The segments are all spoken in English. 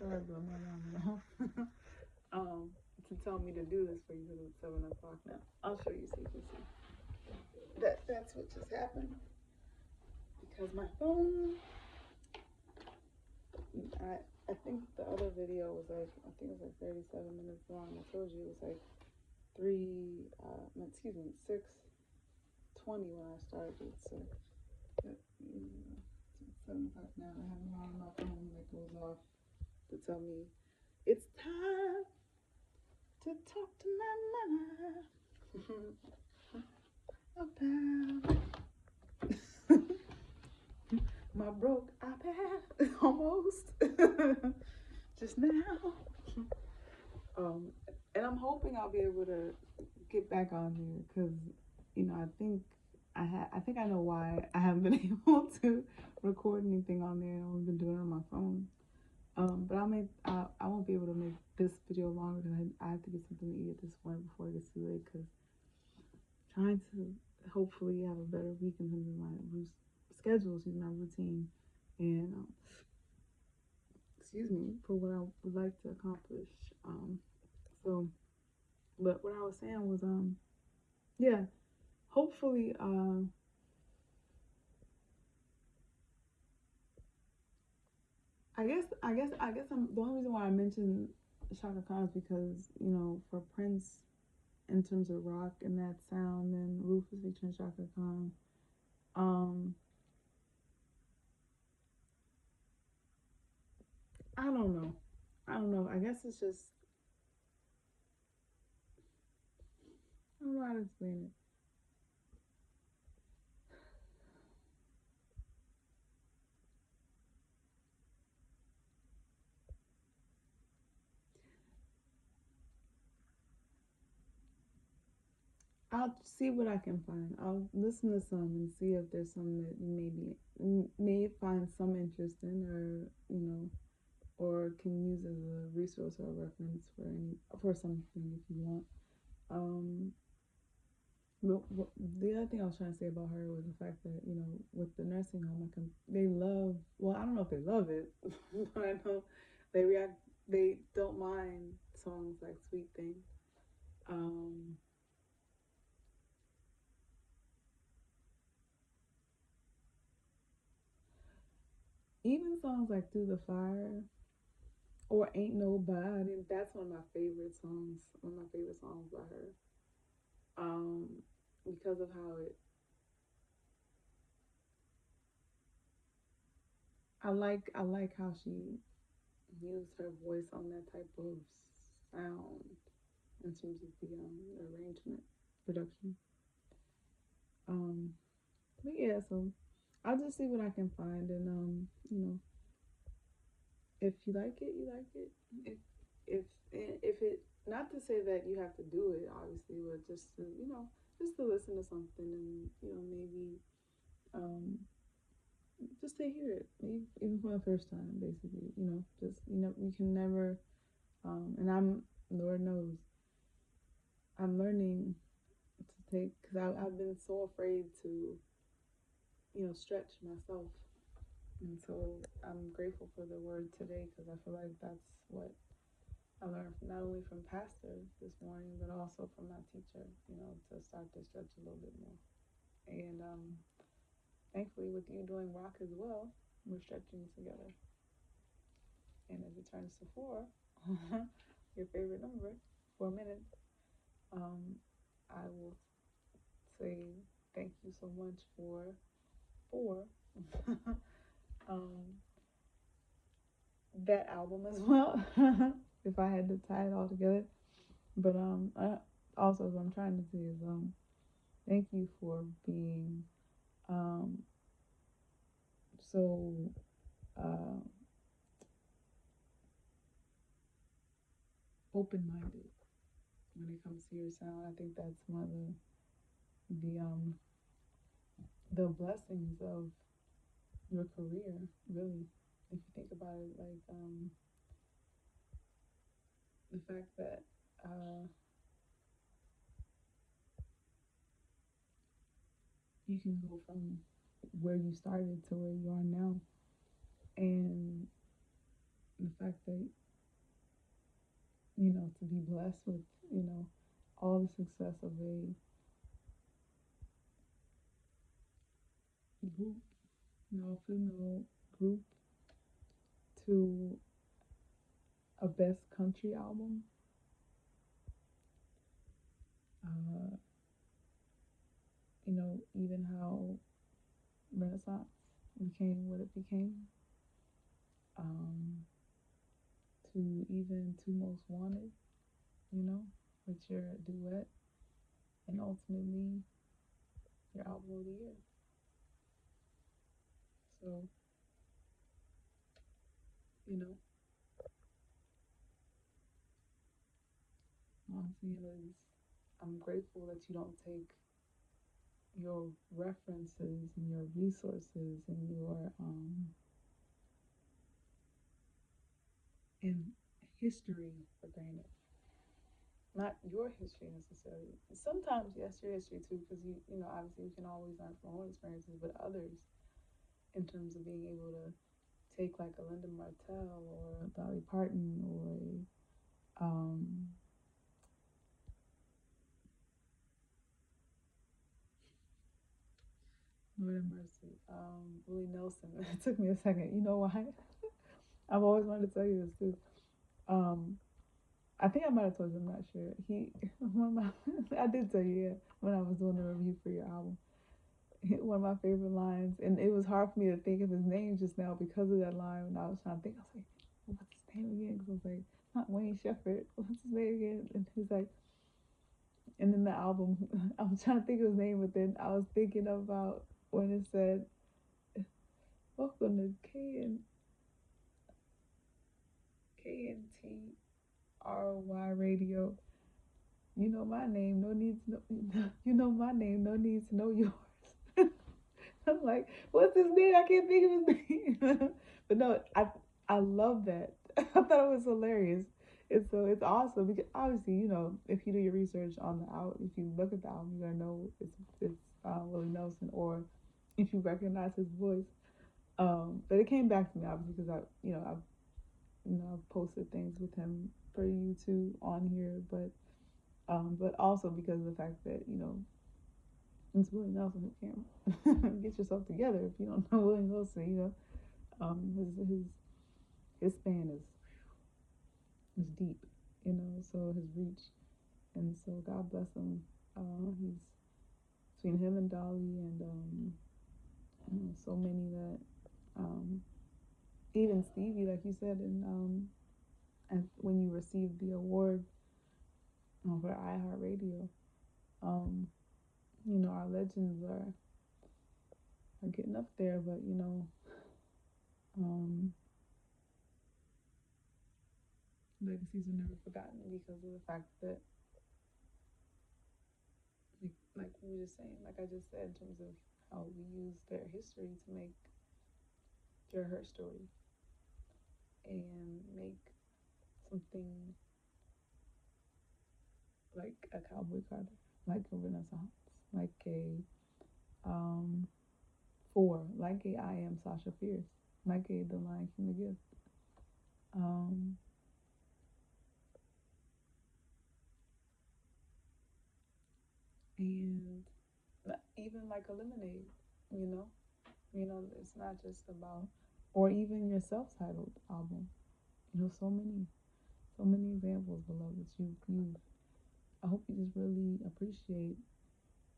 Sorry, but my mom to tell me to do this for you because it's 7 o'clock now. I'll show you so you can see. That's what just happened because my phone. I think the other video was like I think it was like 37 minutes long. I told you it was like 6:20 when I started. So it's 7 o'clock now. I have an alarm on my phone that goes off to tell me it's time to talk to my mama about my broke iPad almost just now. Um, and I'm hoping I'll be able to get back on here because I think I think I know why I haven't been able to record anything on there. I've been doing it on my phone. But I won't be able to make this video longer because I have to get something to eat at this point before it gets too late because trying to hopefully have a better week in terms of my schedules, my routine, and excuse me, for what I would like to accomplish. So, but what I was saying was, yeah, hopefully, I guess the only reason why I mentioned Shaka Khan is because for Prince in terms of rock and that sound, and Rufus featuring Shaka Khan. I don't know. I don't know. I guess it's just I don't know how to explain it. I'll see what I can find. I'll listen to some and see if there's some that you may find some interest in, or can use as a resource or a reference for something if you want. Um, but the other thing I was trying to say about her was the fact that with the nursing home, they love. Well, I don't know if they love it, but I know they react. They don't mind songs like "Sweet Thing." Um, Even songs like "Through the Fire" or "Ain't Nobody." That's one of my favorite songs. One of my favorite songs by her. Um, because of how I like how she used her voice on that type of sound in terms of the arrangement, production. Um, but yeah, so I'll just see what I can find, and if you like it, you like it. If if it not to say that you have to do it, obviously, but just to listen to something and maybe um just to hear it, maybe even for the first time, basically. Just we can never. And I'm Lord knows I'm learning to take because I've been so afraid to stretch myself, and so I'm grateful for the word today because I feel like that's what I learned not only from Pastor this morning, but also from my teacher, to start to stretch a little bit more. And thankfully, with you doing rock as well, we're stretching together. And as it turns to 4, your favorite number, 4 minutes, um, I will say thank you so much for 4. um, that album as well, if I had to tie it all together. But also what I'm trying to say is thank you for being um, so uh, open minded when it comes to your sound. I think that's one of the blessings of your career, really. If you think about it, like the fact that you can go from where you started to where you are now, and the fact that, you know, to be blessed with, you know, all the success of a group, you know, female group, to a best country album. Uh, you know, even how Renaissance became what it became, um, to even Two Most Wanted, you know, with your duet, and ultimately your album of the year. So, you know, honestly, I'm grateful that you don't take your references and your resources and your and history for granted. Not your history necessarily. Sometimes, yes, your history too, because you know, obviously we can always learn from our own experiences, but others, in terms of being able to take like a Linda Martell or a Dolly Parton or a Lord have mercy, Willie Nelson. It took me a second. You know why? I've always wanted to tell you this too. Um, I think I might have told you. I'm not sure. He, one of my, I did tell you, yeah, when I was doing the review for your album. One of my favorite lines, and it was hard for me to think of his name just now because of that line. When I was trying to think, I was like, "What's his name again?" Because I was like, "Not Wayne Shepherd. What's his name again?" And he's like, and then the album, I was trying to think of his name, but then I was thinking about when it said, "Welcome to KNTRY Radio. You know my name, no need to know. You know my name, no need to know yours." I'm like, what's his name? I can't think of his name. But no, I love that. I thought it was hilarious. And so it's awesome because obviously, you know, if you do your research on the album, if you look at the album, you're gonna know it's Willie Nelson, or if you recognize his voice. But it came back to me obviously because I've posted things with him for you too on here, but also because of the fact that, you know, it's Willie Nelson who can't get yourself together if you don't know Willie Nelson. You know, his span is deep. You know, so his reach, and so God bless him. He's between him and Dolly, and so many that even Stevie, like you said, and when you received the award for iHeartRadio, um, you know, our legends are getting up there, but you know, um, legacies are never forgotten because of the fact that, like we were just saying, like I just said, in terms of how we use their history to make their her story and make something like a Cowboy Carter, like a Renaissance, like a um like a I Am Sasha Fierce, like a The Lion King the Gift, um, and even like a Lemonade, you know, it's not just about, or even your self-titled album, you know, so many examples, beloved, that you I hope you just really appreciate.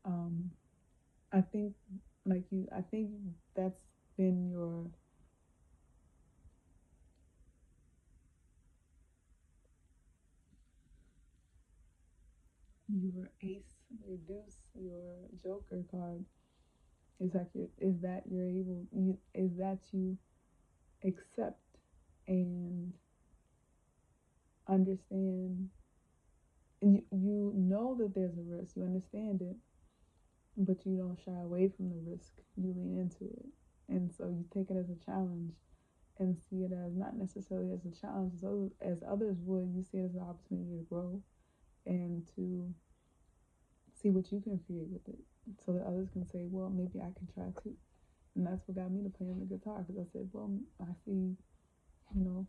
Um, I think, I think that's been your ace, your deuce, your joker card. Is that you're able you is that you accept and understand, and you know that there's a risk, you understand it, but you don't shy away from the risk. You lean into it, and so you take it as a challenge and see it as not necessarily as a challenge as others would. You see it as an opportunity to grow and to see what you can create with it, so that others can say, well, maybe I can try too. And that's what got me to playing the guitar, because I said, well, I see, you know,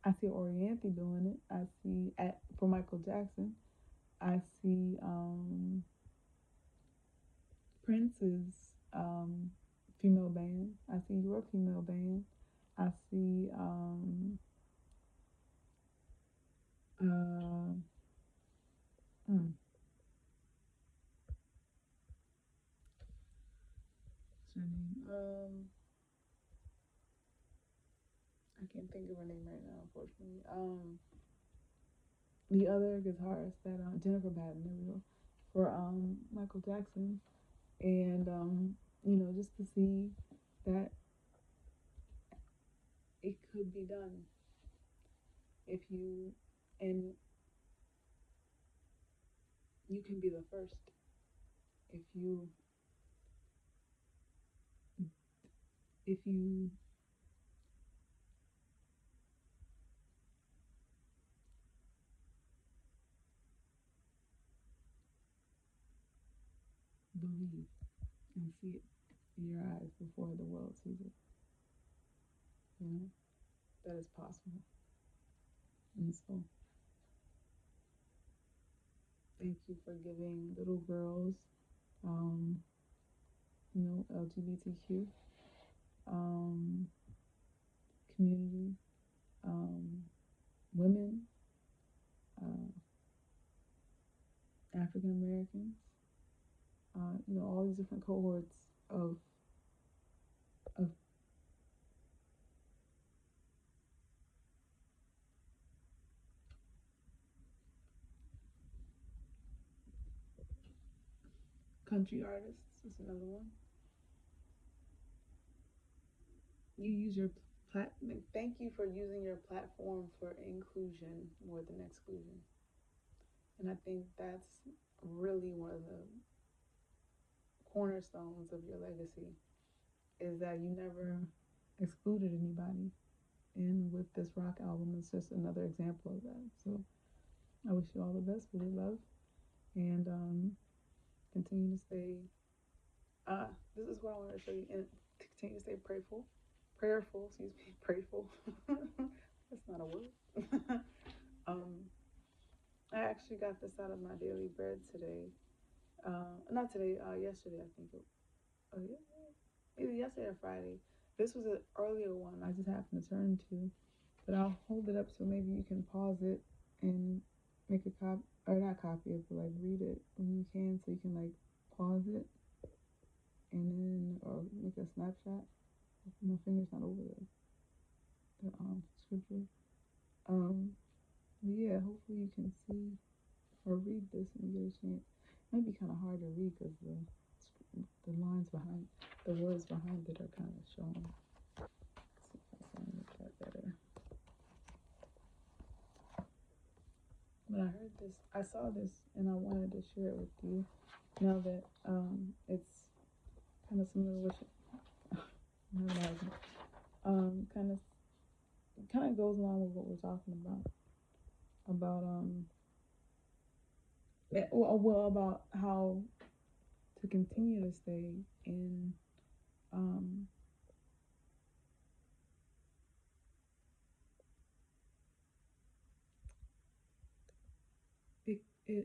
I see Orianthi doing it. I see for Michael Jackson. I see Prince's female band. I see your female band. I see uh, mm, what's her name? I can't think of her name right now, unfortunately. The other guitarist that Jennifer Batten, there we go, for Michael Jackson, and just to see that it could be done if you and you can be the first if you believe and see it in your eyes before the world sees it. That is possible. And so thank you for giving little girls, LGBTQ community, women, African Americans, all these different cohorts of country artists is another one. You use your thank you for using your platform for inclusion more than exclusion. And I think that's really one of the cornerstones of your legacy is that you never excluded anybody. And with this rock album, it's just another example of that. So I wish you all the best with your love and continue to stay. This is what I want to show you. And continue to stay prayerful. Prayerful. That's not a word. I actually got this out of my daily bread today. Not today. Yesterday, I think it. Oh yeah, either yesterday or Friday. This was an earlier one. I just happened to turn to, but I'll hold it up so maybe you can pause it and make a copy, or not copy it, but like read it when you can, so you can like pause it and then or make a snapshot. My finger's not over the scripture. But yeah, hopefully you can see or read this when you get a chance. It might be kind of hard to read because the lines behind the words behind it are kind of showing. Let's see if I can make that better. But I heard this, I saw this, and I wanted to share it with you. Now that it's kind of similar to what kind of goes along with what we're talking about about how to continue to stay in it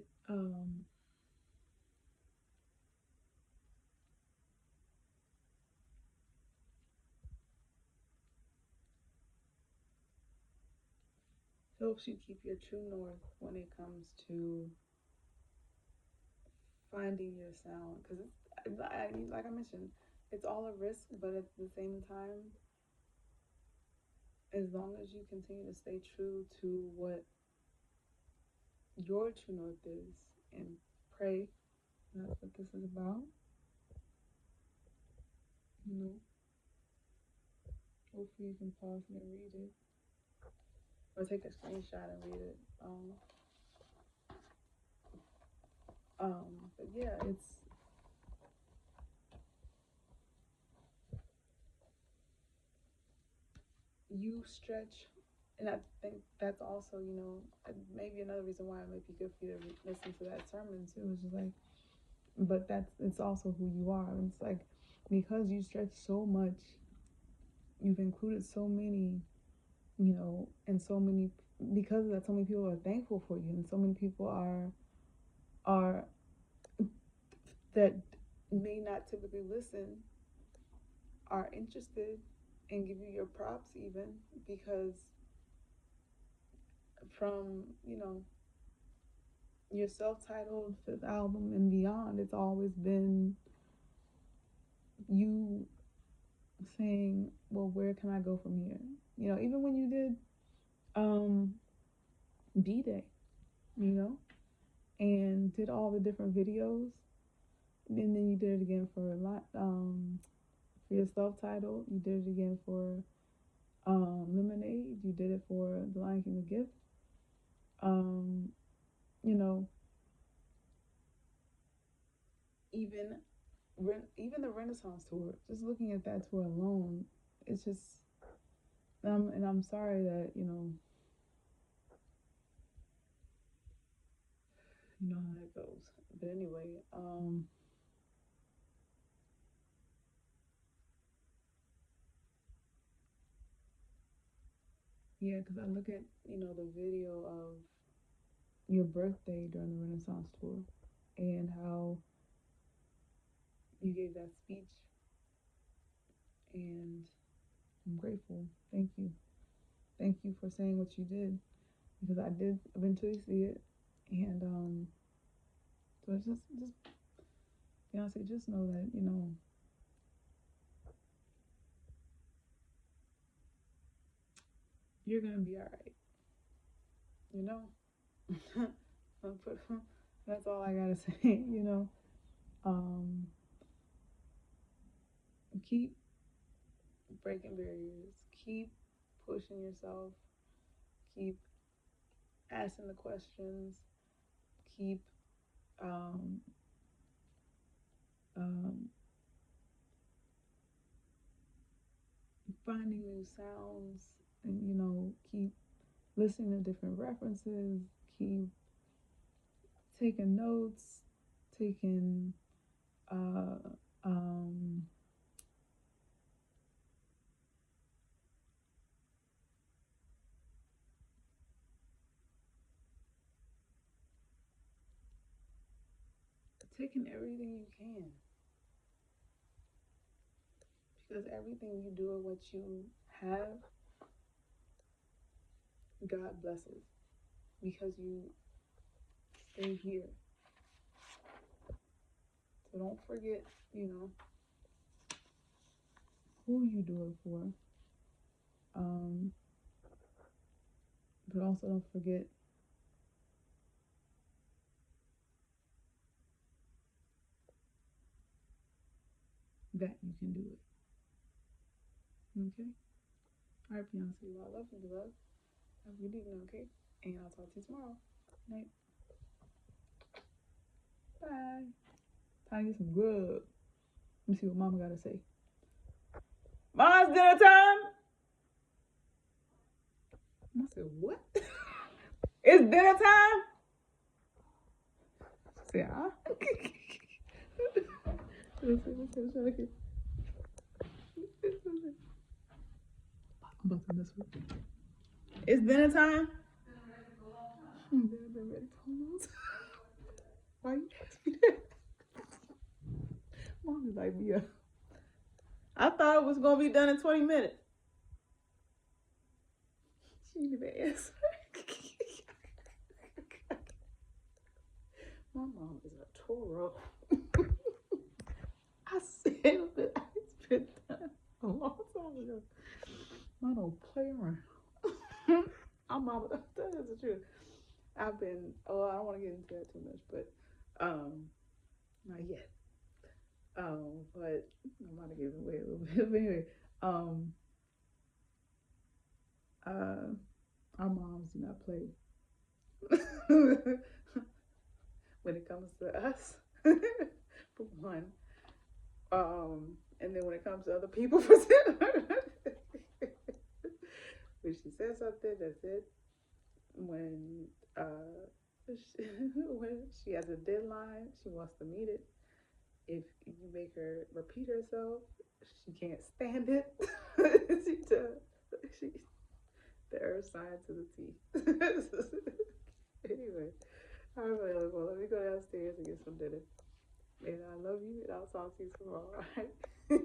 helps you keep your true north when it comes to finding your sound, because like I mentioned, it's all a risk, but at the same time, as long as you continue to stay true to what your true north is and pray, that's what this is about. Hopefully you can pause and read it or take a screenshot and read it. But yeah, it's you stretch, and I think that's also maybe another reason why it might be good for you to listen to that sermon too. It's just like, but it's also who you are. And it's like because you stretch so much, you've included so many you know, and because of that, so many people are thankful for you, and so many people are that may not typically listen are interested and give you your props even because from, you know, your self-titled fifth album and beyond, it's always been you saying, well, where can I go from here? You know, even when you did um D-Day, you know, and did all the different videos, and then you did it again for a lot for your self-titled, you did it again for Lemonade, you did it for The Lion King, The Gift. um you know, even even the Renaissance tour, just looking at that tour alone, it's just and I'm sorry that, you know how that goes. But anyway, yeah, because I look at, the video of your birthday during the Renaissance tour and how you gave that speech, and I'm grateful. Thank you. Thank you for saying what you did, because I did eventually see it, and so it's just Beyonce, just know that, you're gonna be all right. You know, that's all I gotta say. Um, keep breaking barriers. Keep pushing yourself. Keep asking the questions. Keep um, um, finding new sounds, and keep listening to different references. Keep taking notes. Taking uh, um, taking everything you can, because everything you do and what you have, God blesses, because you stay here. So don't forget, who you do it for. Um, but also don't forget that you can do it. Okay? All right, Beyonce. Well, I love you, love. Have a good evening, okay? And I'll talk to you tomorrow. Night. Bye. Time to get some grub. Let me see what Mama got to say. Mom's dinner time. I said, what? It's dinner time? I said, huh? I'm about to mess with you. It's dinner time? I've been ready for a long time. Why you ask me that? Mom is like, yeah. I thought it was going to be done in 20 minutes. She didn't even answer. My mom is a Toro. I said that it's been done a long time ago. I don't play around. I'm mama. That is the truth. I don't want to get into that too much, but not yet. But I might have given away a little bit. But anyway, our moms do not play when it comes to us. For one, and then when it comes to other people, for when she says something, that's it. When when she has a deadline, she wants to meet it. If you make her repeat herself, she can't stand it. she does. The earth sign to the T. Anyway, all right, well, let me go downstairs and get some dinner. And I love you, and I'll talk to you tomorrow. All right.